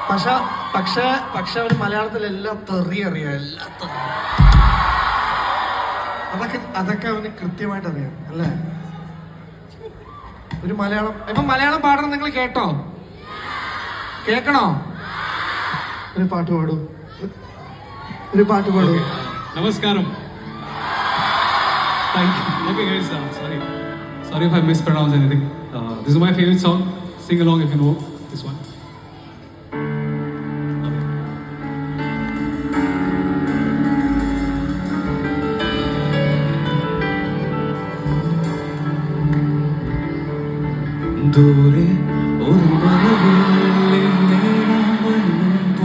പക്ഷെ അവര് മലയാളത്തിൽ എല്ലാം തെറി അറിയാം, എല്ലാം തെറി. അതൊക്കെ അവന് കൃത്യമായിട്ട് അറിയാം അല്ലേ? ഒരു മലയാളം പാടണം. നിങ്ങൾ കേട്ടോ? കേക്കണോ? ഒരു പാട്ട് പാടൂ. നമസ്കാരം. Thank you. Okay guys, sorry if I mispronounced anything. This is my favorite song. Sing along if you know this one. ദൂരെ ഒരു മലവില്ലിൻ നീലാവണ്ണം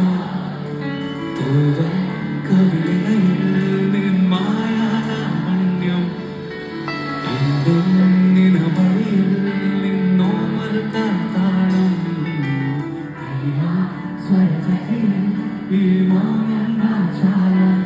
തൂവൽ കവിളിണയിൽ നിൻ മായാലാവണ്യം എൻ്റെ നിലവഴിയിൽ നിന്നോമൽ താളം സ്വരജയിൽ ഈ മായാചാരം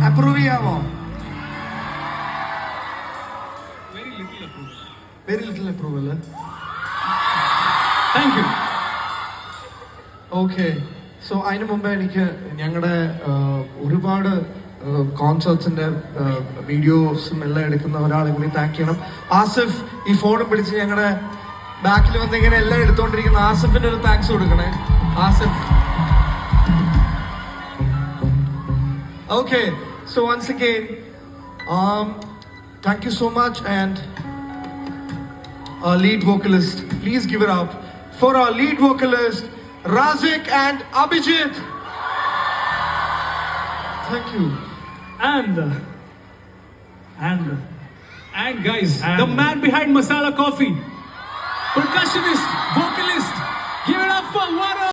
അപ്രൂവ് ചെയ്യാമോ? Very little approval. Thank you. Okay, so അതിനു മുമ്പേ എനിക്ക് ഞങ്ങളുടെ ഒരുപാട് കോൺസേർട്സിന്റെ വീഡിയോസും എല്ലാം എടുക്കുന്ന ഒരാളെ കൂടി താങ്ക് ചെയ്യണം. ആസിഫ് ഈ ഫോണും പിടിച്ച് ഞങ്ങളുടെ ബാക്കിൽ വന്ന് ഇങ്ങനെ എല്ലാം എടുത്തോണ്ടിരിക്കുന്ന ആസിഫിന് ഒരു താങ്ക്സ് കൊടുക്കണേ. Asif. Okay, so once again, thank you so much, and our lead vocalist, please give it up for our lead vocalist, Razik and Abhijit. Thank you. And guys, the man behind Masala Coffee, percussionist, vocalist, give it up for Vara.